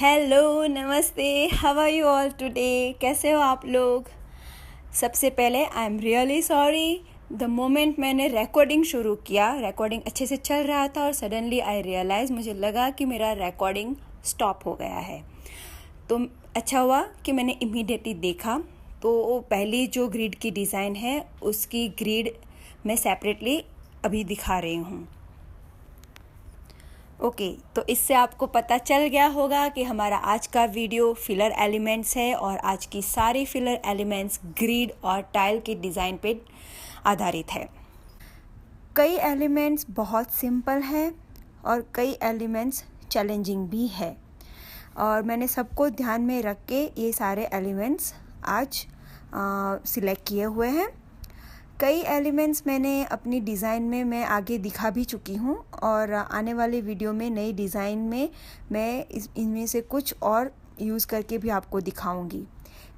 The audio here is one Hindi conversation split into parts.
हेलो नमस्ते, how are you all today. कैसे हो आप लोग। सबसे पहले I am really sorry. The moment मैंने रिकॉर्डिंग शुरू किया, रिकॉर्डिंग अच्छे से चल रहा था और सडनली आई रियलाइज़, मुझे लगा कि मेरा रिकॉर्डिंग स्टॉप हो गया है। तो अच्छा हुआ कि मैंने इमीडिएटली देखा। तो पहली जो ग्रिड की डिज़ाइन है उसकी ग्रिड मैं सेपरेटली अभी दिखा रही हूँ। ओके, तो इससे आपको पता चल गया होगा कि हमारा आज का वीडियो फिलर एलिमेंट्स है और आज की सारी फिलर एलिमेंट्स ग्रिड और टाइल के डिज़ाइन पे आधारित है। कई एलिमेंट्स बहुत सिंपल है और कई एलिमेंट्स चैलेंजिंग भी है और मैंने सबको ध्यान में रख के ये सारे एलिमेंट्स आज सिलेक्ट किए हुए हैं। कई एलिमेंट्स मैंने अपनी डिज़ाइन में मैं आगे दिखा भी चुकी हूँ और आने वाले वीडियो में नई डिज़ाइन में मैं इनमें से कुछ और यूज़ करके भी आपको दिखाऊंगी।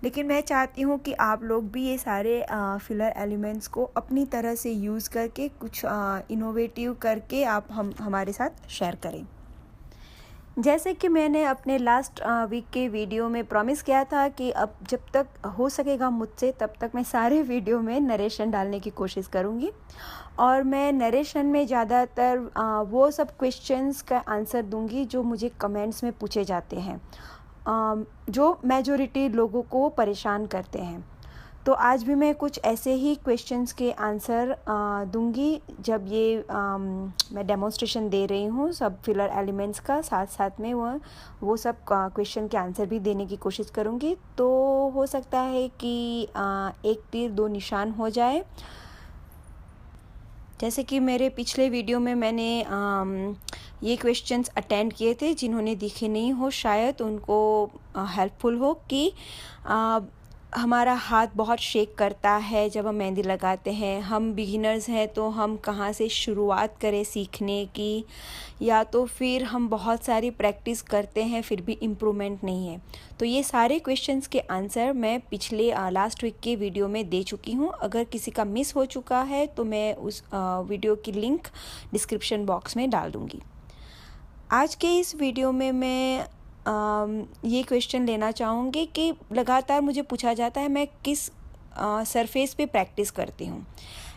लेकिन मैं चाहती हूँ कि आप लोग भी ये सारे फिलर एलिमेंट्स को अपनी तरह से यूज़ करके कुछ इनोवेटिव करके आप हमारे साथ शेयर करें। जैसे कि मैंने अपने लास्ट वीक के वीडियो में प्रॉमिस किया था कि अब जब तक हो सकेगा मुझसे तब तक मैं सारे वीडियो में नरेशन डालने की कोशिश करूँगी और मैं नरेशन में ज़्यादातर वो सब क्वेश्चंस का आंसर दूँगी जो मुझे कमेंट्स में पूछे जाते हैं, जो मेजॉरिटी लोगों को परेशान करते हैं। तो आज भी मैं कुछ ऐसे ही क्वेश्चंस के आंसर दूंगी जब ये मैं डेमोन्स्ट्रेशन दे रही हूँ सब फिलर एलिमेंट्स का, साथ साथ में वो सब क्वेश्चन के आंसर भी देने की कोशिश करूँगी। तो हो सकता है कि एक तीर दो निशान हो जाए। जैसे कि मेरे पिछले वीडियो में मैंने ये क्वेश्चंस अटेंड किए थे, जिन्होंने दिखे नहीं हो शायद उनको हेल्पफुल हो कि हमारा हाथ बहुत शेक करता है जब हम मेहंदी लगाते हैं। हम बिगिनर्स हैं तो हम कहाँ से शुरुआत करें सीखने की, या तो फिर हम बहुत सारी प्रैक्टिस करते हैं फिर भी इम्प्रूवमेंट नहीं है। तो ये सारे क्वेश्चंस के आंसर मैं पिछले लास्ट वीक के वीडियो में दे चुकी हूँ। अगर किसी का मिस हो चुका है तो मैं उस वीडियो की लिंक डिस्क्रिप्शन बॉक्स में डाल दूँगी। आज के इस वीडियो में मैं ये क्वेश्चन लेना चाहूँगी कि लगातार मुझे पूछा जाता है मैं किस सरफेस पे प्रैक्टिस करती हूँ।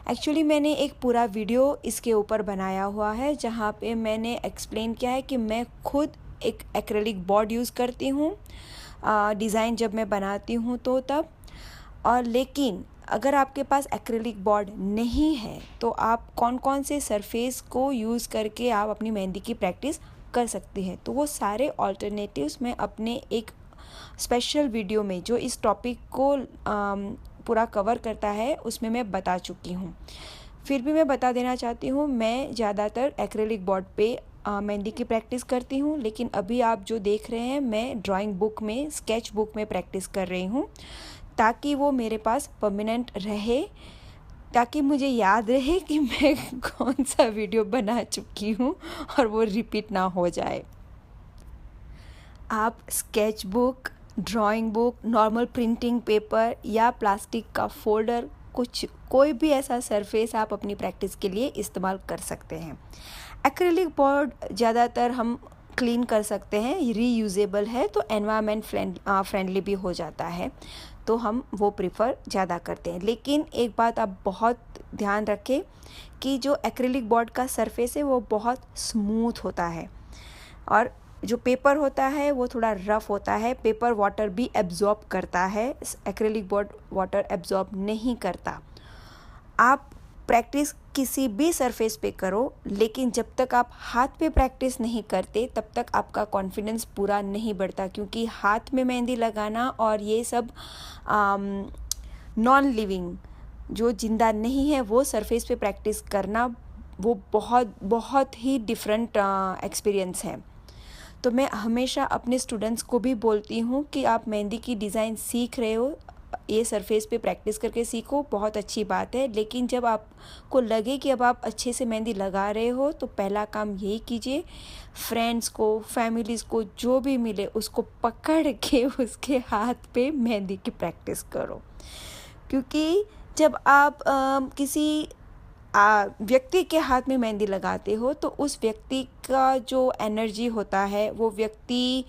एक्चुअली मैंने एक पूरा वीडियो इसके ऊपर बनाया हुआ है जहाँ पे मैंने एक्सप्लेन किया है कि मैं खुद एक एक्रेलिक बोर्ड यूज़ करती हूँ डिज़ाइन जब मैं बनाती हूँ तो तब। और लेकिन अगर आपके पास एक्रेलिक बोर्ड नहीं है तो आप कौन कौन से सरफेस को यूज़ करके आप अपनी मेहंदी की प्रैक्टिस कर सकते हैं, तो वो सारे ऑल्टरनेटिव्स मैं अपने एक स्पेशल वीडियो में जो इस टॉपिक को पूरा कवर करता है उसमें मैं बता चुकी हूँ। फिर भी मैं बता देना चाहती हूँ, मैं ज़्यादातर एक्रेलिक बोर्ड पे मेहंदी की प्रैक्टिस करती हूँ, लेकिन अभी आप जो देख रहे हैं मैं ड्राइंग बुक में, स्केच बुक में प्रैक्टिस कर रही हूँ ताकि वो मेरे पास परमानेंट रहे, ताकि मुझे याद रहे कि मैं कौन सा वीडियो बना चुकी हूँ और वो रिपीट ना हो जाए। आप sketch book, drawing book, normal printing paper या प्लास्टिक का फोल्डर, कोई भी ऐसा सरफेस आप अपनी प्रैक्टिस के लिए इस्तेमाल कर सकते हैं। एक्रेलिक बोर्ड ज़्यादातर हम क्लीन कर सकते हैं, रीयूजेबल है तो एनवायरनमेंट फ्रेंडली भी हो जाता है, तो हम वो प्रेफर ज़्यादा करते हैं। लेकिन एक बात आप बहुत ध्यान रखें कि जो एक्रेलिक बोर्ड का सरफेस है वो बहुत स्मूथ होता है और जो पेपर होता है वो थोड़ा रफ़ होता है। पेपर वाटर भी एब्जॉर्ब करता है, एक्रेलिक बोर्ड वाटर एब्जॉर्ब नहीं करता। आप प्रैक्टिस किसी भी सरफेस पे करो, लेकिन जब तक आप हाथ पे प्रैक्टिस नहीं करते तब तक आपका कॉन्फिडेंस पूरा नहीं बढ़ता, क्योंकि हाथ में मेहंदी लगाना और ये सब नॉन लिविंग जो जिंदा नहीं है वो सरफेस पे प्रैक्टिस करना वो बहुत बहुत ही डिफरेंट एक्सपीरियंस है। तो मैं हमेशा अपने स्टूडेंट्स को भी बोलती हूँ कि आप मेहंदी की डिज़ाइन सीख रहे हो, ये सरफेस पे प्रैक्टिस करके सीखो, बहुत अच्छी बात है। लेकिन जब आपको लगे कि अब आप अच्छे से मेहंदी लगा रहे हो तो पहला काम यही कीजिए, फ्रेंड्स को, फैमिलीज़ को, जो भी मिले उसको पकड़ के उसके हाथ पे मेहंदी की प्रैक्टिस करो। क्योंकि जब आप किसी व्यक्ति के हाथ में मेहंदी लगाते हो तो उस व्यक्ति का जो एनर्जी होता है वो व्यक्ति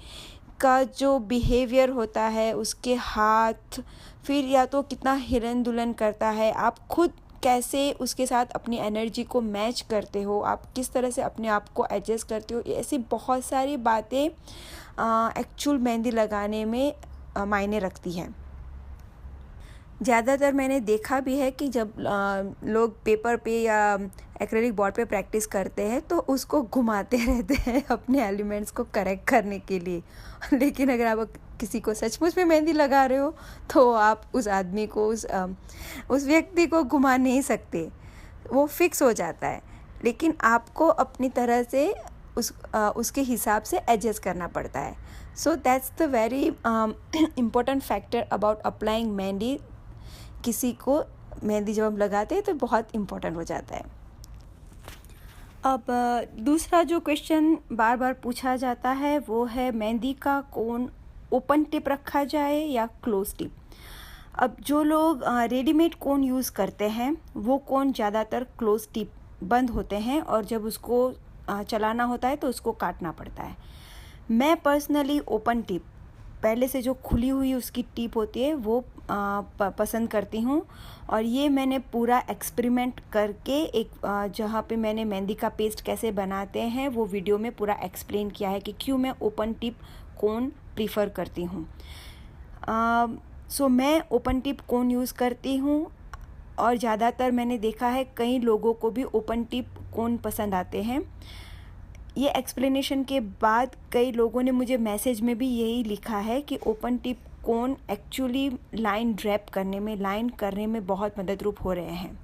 का जो बिहेवियर होता है, उसके हाथ, फिर या तो कितना हिलन दुलन करता है, आप खुद कैसे उसके साथ अपनी एनर्जी को मैच करते हो, आप किस तरह से अपने आप को एडजस्ट करते हो, ऐसी बहुत सारी बातें एक्चुअल मेहंदी लगाने में मायने रखती हैं। ज़्यादातर मैंने देखा भी है कि जब लोग पेपर पे या एक्रेलिक बोर्ड पे प्रैक्टिस करते हैं तो उसको घुमाते रहते हैं अपने एलिमेंट्स को करेक्ट करने के लिए। लेकिन अगर आप किसी को सचमुच में मेहंदी लगा रहे हो तो आप उस आदमी को उस व्यक्ति को घुमा नहीं सकते, वो फिक्स हो जाता है। लेकिन आपको अपनी तरह से उसके हिसाब से एडजस्ट करना पड़ता है। So that's the very important factor about applying mehndi. किसी को मेहंदी जब हम लगाते हैं तो बहुत इम्पोर्टेंट हो जाता है। अब दूसरा जो क्वेश्चन बार बार पूछा जाता है वो है मेहंदी का कोन ओपन टिप रखा जाए या क्लोज टिप। अब जो लोग रेडीमेड कोन यूज़ करते हैं वो कोन ज़्यादातर क्लोज टिप बंद होते हैं और जब उसको चलाना होता है तो उसको काटना पड़ता है। मैं पर्सनली ओपन टिप, पहले से जो खुली हुई उसकी टिप होती है वो पसंद करती हूँ। और ये मैंने पूरा एक्सपेरिमेंट करके एक जहाँ पे मैंने मेहंदी का पेस्ट कैसे बनाते हैं वो वीडियो में पूरा एक्सप्लेन किया है कि क्यों मैं ओपन टिप कोन प्रीफर करती हूँ। सो मैं ओपन टिप कोन यूज़ करती हूँ और ज़्यादातर मैंने देखा है कई लोगों को भी ओपन टिप कोन पसंद आते हैं। ये एक्सप्लेनेशन के बाद कई लोगों ने मुझे मैसेज में भी यही लिखा है कि ओपन टिप कोन एक्चुअली लाइन ड्रैप करने में बहुत मददरूप हो रहे हैं,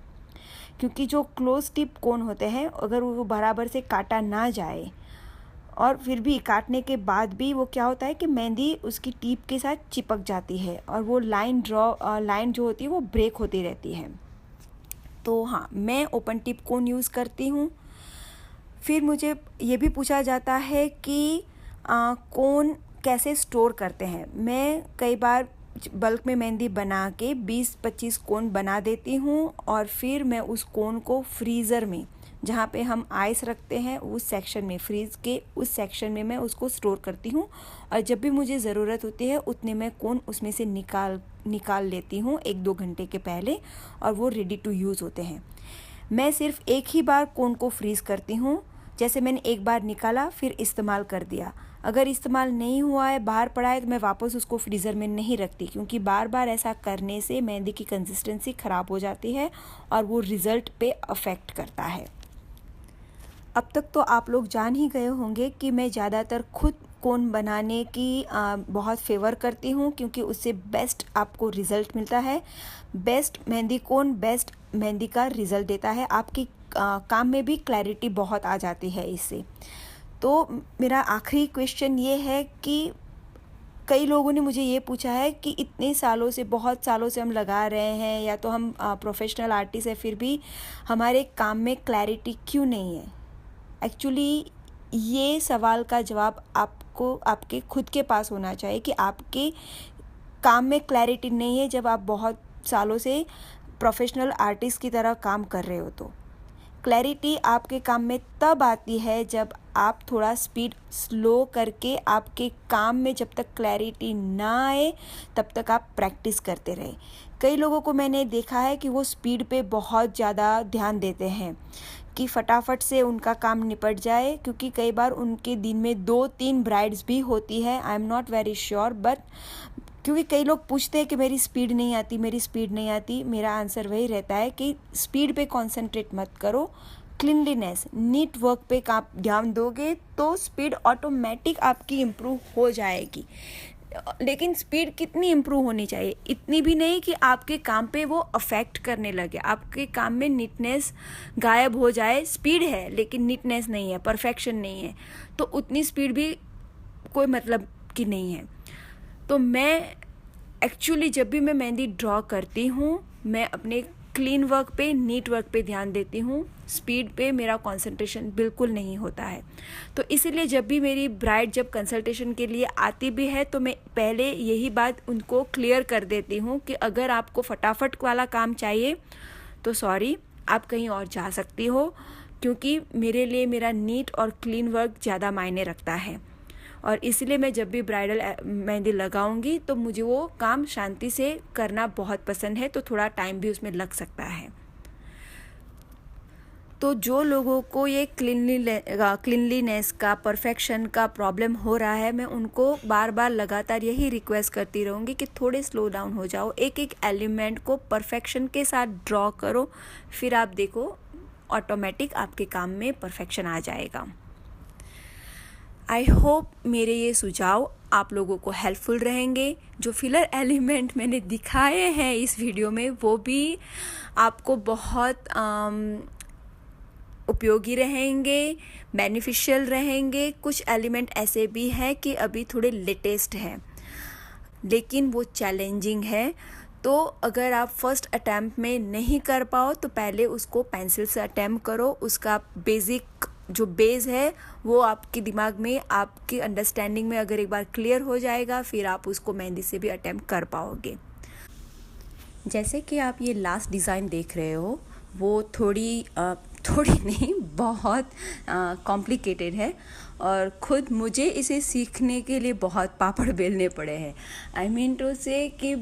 क्योंकि जो क्लोज टिप कोन होते हैं अगर वो बराबर से काटा ना जाए और फिर भी काटने के बाद भी वो क्या होता है कि मेहंदी उसकी टिप के साथ चिपक जाती है और वो लाइन जो होती है वो ब्रेक होती रहती है। तो हाँ, मैं ओपन टिप कोन यूज़ करती हूँ। फिर मुझे ये भी पूछा जाता है कि कोन कैसे स्टोर करते हैं। मैं कई बार बल्क में मेहंदी बना के 20-25 कोन बना देती हूँ और फिर मैं उस कोन को फ्रीज़र में, जहाँ पे हम आइस रखते हैं उस सेक्शन में, फ्रीज़ के उस सेक्शन में मैं उसको स्टोर करती हूँ। और जब भी मुझे ज़रूरत होती है उतने मैं कोन उसमें से निकाल लेती हूँ 1-2 घंटे के पहले, और वो रेडी टू यूज़ होते हैं। मैं सिर्फ एक ही बार कोन को फ्रीज़ करती हूँ। जैसे मैंने एक बार निकाला फिर इस्तेमाल कर दिया, अगर इस्तेमाल नहीं हुआ है, बाहर पड़ा है, तो मैं वापस उसको फ्रीज़र में नहीं रखती, क्योंकि बार बार ऐसा करने से मेहंदी की कंसिस्टेंसी ख़राब हो जाती है और वो रिज़ल्ट पे अफेक्ट करता है। अब तक तो आप लोग जान ही गए होंगे कि मैं ज़्यादातर खुद कोन बनाने की बहुत फेवर करती हूँ, क्योंकि उससे बेस्ट आपको रिज़ल्ट मिलता है। बेस्ट मेहंदी कोन बेस्ट मेहंदी का रिज़ल्ट देता है, आपकी काम में भी क्लैरिटी बहुत आ जाती है इससे। तो मेरा आखिरी क्वेश्चन ये है कि कई लोगों ने मुझे ये पूछा है कि इतने सालों से, बहुत सालों से हम लगा रहे हैं, या तो हम प्रोफेशनल आर्टिस्ट है, फिर भी हमारे काम में क्लैरिटी क्यों नहीं है। एक्चुअली ये सवाल का जवाब आपको आपके खुद के पास होना चाहिए कि आपके काम में क्लैरिटी नहीं है जब आप बहुत सालों से प्रोफेशनल आर्टिस्ट की तरह काम कर रहे हो। तो क्लैरिटी आपके काम में तब आती है जब आप थोड़ा स्पीड स्लो करके, आपके काम में जब तक क्लैरिटी ना आए तब तक आप प्रैक्टिस करते रहे। कई लोगों को मैंने देखा है कि वो स्पीड पे बहुत ज़्यादा ध्यान देते हैं कि फटाफट से उनका काम निपट जाए, क्योंकि कई बार उनके दिन में 2-3 ब्राइड्स भी होती है। I am not very sure, but क्योंकि कई लोग पूछते हैं कि मेरी स्पीड नहीं आती, मेरा आंसर वही रहता है कि स्पीड पे कंसंट्रेट मत करो, क्लीनलीनेस, नीट वर्क पे आप ध्यान दोगे तो स्पीड ऑटोमेटिक आपकी इम्प्रूव हो जाएगी। लेकिन स्पीड कितनी इम्प्रूव होनी चाहिए, इतनी भी नहीं कि आपके काम पे वो अफेक्ट करने लगे, आपके काम में नीटनेस गायब हो जाए। स्पीड है लेकिन नीटनेस नहीं है, परफेक्शन नहीं है, तो उतनी स्पीड भी कोई मतलब की नहीं है। तो मैं एक्चुअली जब भी मैं मेहंदी ड्रॉ करती हूँ, मैं अपने क्लीन वर्क पे, नीट वर्क पे ध्यान देती हूँ। स्पीड पे मेरा कंसंट्रेशन बिल्कुल नहीं होता है। तो इसीलिए जब भी मेरी ब्राइड जब कंसल्टेशन के लिए आती भी है तो मैं पहले यही बात उनको क्लियर कर देती हूँ कि अगर आपको फटाफट वाला काम चाहिए तो सॉरी, आप कहीं और जा सकती हो, क्योंकि मेरे लिए मेरा नीट और क्लीन वर्क ज़्यादा मायने रखता है। और इसलिए मैं जब भी ब्राइडल मेहंदी लगाऊंगी तो मुझे वो काम शांति से करना बहुत पसंद है, तो थोड़ा टाइम भी उसमें लग सकता है। तो जो लोगों को ये क्लिनलीनेस का, परफेक्शन का प्रॉब्लम हो रहा है, मैं उनको बार बार लगातार यही रिक्वेस्ट करती रहूँगी कि थोड़े स्लो डाउन हो जाओ, एक एक एलिमेंट को परफेक्शन के साथ ड्रॉ करो, फिर आप देखो ऑटोमेटिक आपके काम में परफेक्शन आ जाएगा। आई होप मेरे ये सुझाव आप लोगों को हेल्पफुल रहेंगे। जो फिलर एलिमेंट मैंने दिखाए हैं इस वीडियो में वो भी आपको बहुत उपयोगी रहेंगे, बेनिफिशियल रहेंगे। कुछ एलिमेंट ऐसे भी हैं कि अभी थोड़े लेटेस्ट हैं लेकिन वो चैलेंजिंग है, तो अगर आप फर्स्ट अटैम्प्ट में नहीं कर पाओ तो पहले उसको पेंसिल से अटैम्प्ट करो। उसका बेसिक जो बेस है वो आपके दिमाग में, आपकी अंडरस्टैंडिंग में अगर एक बार क्लियर हो जाएगा, फिर आप उसको मेहंदी से भी अटैम्प्ट कर पाओगे। जैसे कि आप ये लास्ट डिज़ाइन देख रहे हो, वो थोड़ी नहीं, बहुत कॉम्प्लिकेटेड है और ख़ुद मुझे इसे सीखने के लिए बहुत पापड़ बेलने पड़े हैं। आई मीन टू से कि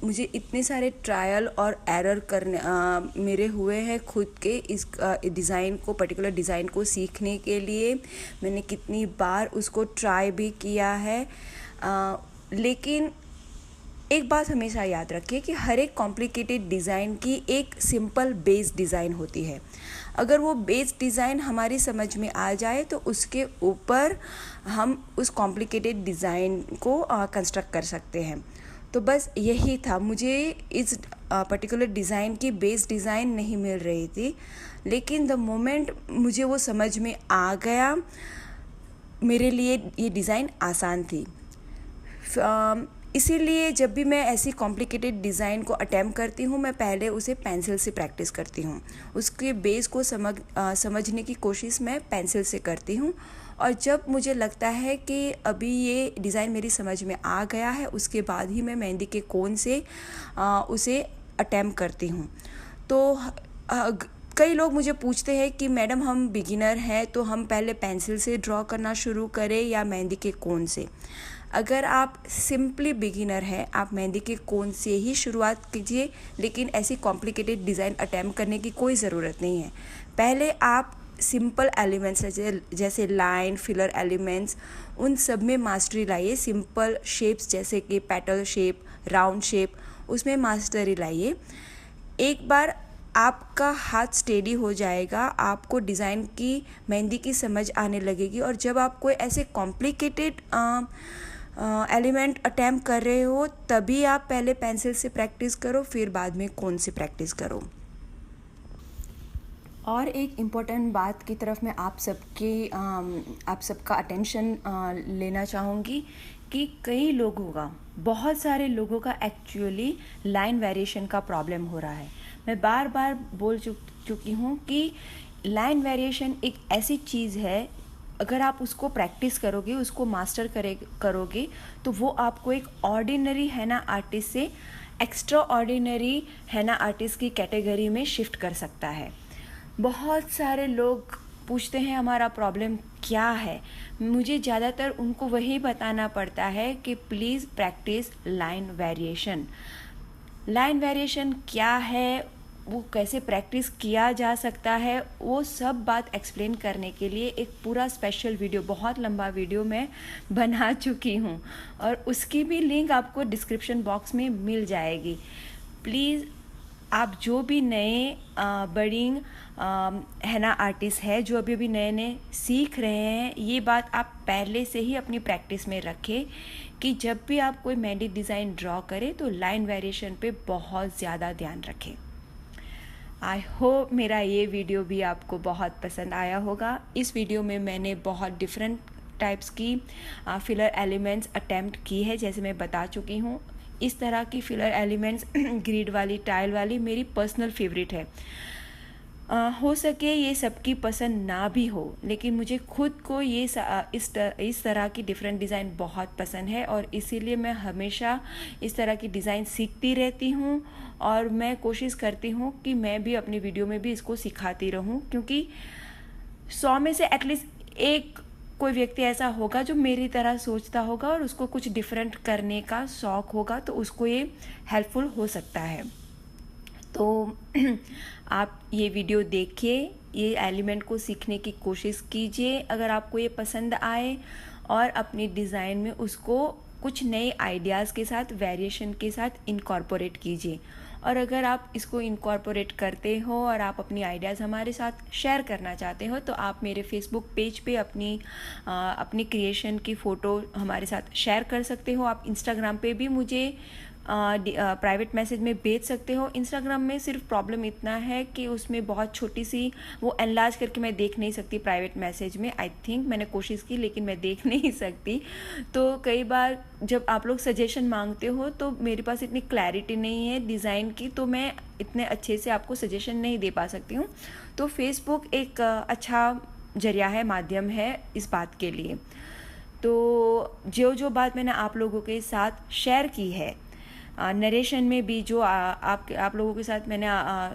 मुझे इतने सारे ट्रायल और एरर करने मेरे हुए हैं खुद के इस डिज़ाइन को, पर्टिकुलर डिज़ाइन को सीखने के लिए। मैंने कितनी बार उसको ट्राई भी किया है, लेकिन एक बात हमेशा याद रखिए कि हर एक कॉम्प्लिकेटेड डिज़ाइन की एक सिंपल बेस डिज़ाइन होती है। अगर वो बेस डिज़ाइन हमारी समझ में आ जाए तो उसके ऊपर हम उस कॉम्प्लिकेटेड डिज़ाइन को कंस्ट्रक्ट कर सकते हैं। तो बस यही था, मुझे इस पर्टिकुलर डिज़ाइन की बेस डिज़ाइन नहीं मिल रही थी, लेकिन द मोमेंट मुझे वो समझ में आ गया, मेरे लिए ये डिज़ाइन आसान थी। इसीलिए जब भी मैं ऐसी कॉम्प्लिकेटेड डिज़ाइन को अटैम्प्ट करती हूँ, मैं पहले उसे पेंसिल से प्रैक्टिस करती हूँ। उसके बेस को समझने की कोशिश मैं पेंसिल से करती हूँ, और जब मुझे लगता है कि अभी ये डिज़ाइन मेरी समझ में आ गया है, उसके बाद ही मैं मेहंदी के कोन से उसे अटैम्प्ट करती हूँ। तो कई लोग मुझे पूछते हैं कि मैडम हम बिगिनर हैं तो हम पहले पेंसिल से ड्रॉ करना शुरू करें या मेहंदी के कोन से। अगर आप सिंपली बिगिनर हैं, आप मेहंदी के कोन से ही शुरुआत कीजिए, लेकिन ऐसी कॉम्प्लिकेटेड डिज़ाइन अटैम्प्ट करने की कोई ज़रूरत नहीं है। पहले आप सिंपल एलिमेंट्स जैसे लाइन, फिलर एलिमेंट्स, उन सब में मास्टरी लाइए। सिंपल शेप्स जैसे कि पेटल शेप, राउंड शेप, उसमें मास्टरी लाइए। एक बार आपका हाथ स्टेडी हो जाएगा, आपको डिज़ाइन की, मेहंदी की समझ आने लगेगी, और जब आप कोई ऐसे कॉम्प्लिकेटेड एलिमेंट अटैम्प्ट कर रहे हो तभी आप पहले पेंसिल से प्रैक्टिस करो, फिर बाद में कोन से प्रैक्टिस करो। और एक इम्पॉर्टेंट बात की तरफ मैं आप सबका अटेंशन लेना चाहूँगी कि कई लोगों का, बहुत सारे लोगों का एक्चुअली लाइन वेरिएशन का प्रॉब्लम हो रहा है। मैं बार बार बोल चुकी हूँ कि लाइन वेरिएशन एक ऐसी चीज़ है, अगर आप उसको प्रैक्टिस करोगे, उसको मास्टर करोगे, तो वो आपको एक ऑर्डिनरी हैना आर्टिस्ट से एक्स्ट्रा ऑर्डिनरी हैना आर्टिस्ट की कैटेगरी में शिफ्ट कर सकता है। बहुत सारे लोग पूछते हैं हमारा प्रॉब्लम क्या है, मुझे ज़्यादातर उनको वही बताना पड़ता है कि please practice line variation. Line variation क्या है, वो कैसे प्रैक्टिस किया जा सकता है, वो सब बात एक्सप्लेन करने के लिए एक पूरा स्पेशल वीडियो, बहुत लंबा वीडियो मैं बना चुकी हूँ, और उसकी भी लिंक आपको डिस्क्रिप्शन बॉक्स में मिल जाएगी। प्लीज़ आप जो भी नए बडिंग हैना आर्टिस्ट है, जो अभी नए सीख रहे हैं, ये बात आप पहले से ही अपनी प्रैक्टिस में रखें कि जब भी आप कोई मेहंदी डिज़ाइन ड्रॉ करें तो लाइन वेरिएशन पे बहुत ज़्यादा ध्यान रखें। आई होप मेरा ये वीडियो भी आपको बहुत पसंद आया होगा। इस वीडियो में मैंने बहुत डिफरेंट टाइप्स की फिलर एलिमेंट्स अटेम्प्ट की है, जैसे मैं बता चुकी हूँ। इस तरह की फिलर एलिमेंट्स ग्रिड वाली, टाइल वाली मेरी पर्सनल फेवरेट है। हो सके ये सबकी पसंद ना भी हो, लेकिन मुझे खुद को ये इस तरह की डिफरेंट डिज़ाइन बहुत पसंद है, और इसीलिए मैं हमेशा इस तरह की डिज़ाइन सीखती रहती हूँ, और मैं कोशिश करती हूँ कि मैं भी अपनी वीडियो में भी इसको सिखाती रहूँ, क्योंकि 100 में से एटलीस्ट एक कोई व्यक्ति ऐसा होगा जो मेरी तरह सोचता होगा और उसको कुछ डिफरेंट करने का शौक़ होगा, तो उसको ये हेल्पफुल हो सकता है। तो आप ये वीडियो देखिए, ये एलिमेंट को सीखने की कोशिश कीजिए अगर आपको ये पसंद आए, और अपनी डिज़ाइन में उसको कुछ नए आइडियाज़ के साथ, वेरिएशन के साथ इनकॉर्पोरेट कीजिए। और अगर आप इसको इनकॉर्पोरेट करते हो और आप अपनी आइडियाज़ हमारे साथ शेयर करना चाहते हो, तो आप मेरे फेसबुक पेज पे अपनी क्रिएशन की फ़ोटो हमारे साथ शेयर कर सकते हो। आप इंस्टाग्राम पे भी मुझे प्राइवेट मैसेज में भेज सकते हो। इंस्टाग्राम में सिर्फ प्रॉब्लम इतना है कि उसमें बहुत छोटी सी वो एनलार्ज करके मैं देख नहीं सकती प्राइवेट मैसेज में। आई थिंक मैंने कोशिश की लेकिन मैं देख नहीं सकती। तो कई बार जब आप लोग सजेशन मांगते हो तो मेरे पास इतनी क्लैरिटी नहीं है डिज़ाइन की, तो मैं इतने अच्छे से आपको सजेशन नहीं दे पा सकती हूँ। तो फेसबुक एक अच्छा जरिया है, माध्यम है इस बात के लिए। तो जो बात मैंने आप लोगों के साथ शेयर की है, नरेशन में भी जो आप लोगों के साथ मैंने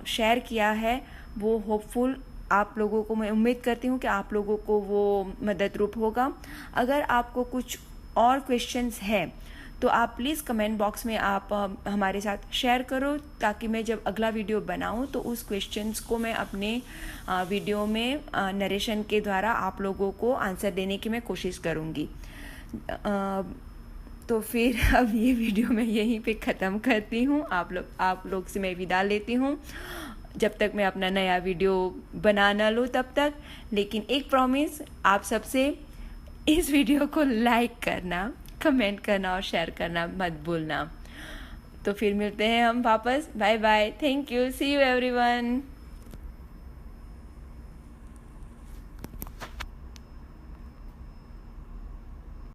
शेयर किया है, वो होपफुल आप लोगों को, मैं उम्मीद करती हूँ कि आप लोगों को वो मदद रूप होगा। अगर आपको कुछ और क्वेश्चंस हैं तो आप प्लीज़ कमेंट बॉक्स में आप हमारे साथ शेयर करो, ताकि मैं जब अगला वीडियो बनाऊँ तो उस क्वेश्चंस को मैं अपने वीडियो में नरेशन के द्वारा आप लोगों को आंसर देने की मैं कोशिश करूँगी। तो फिर अब ये वीडियो मैं यहीं पे ख़त्म करती हूँ। आप लोग से मैं विदा लेती हूँ, जब तक मैं अपना नया वीडियो बना ना लूँ तब तक। लेकिन एक प्रॉमिस, आप सबसे इस वीडियो को लाइक करना, कमेंट करना और शेयर करना मत भूलना। तो फिर मिलते हैं हम वापस। Bye bye, thank you, see you everyone.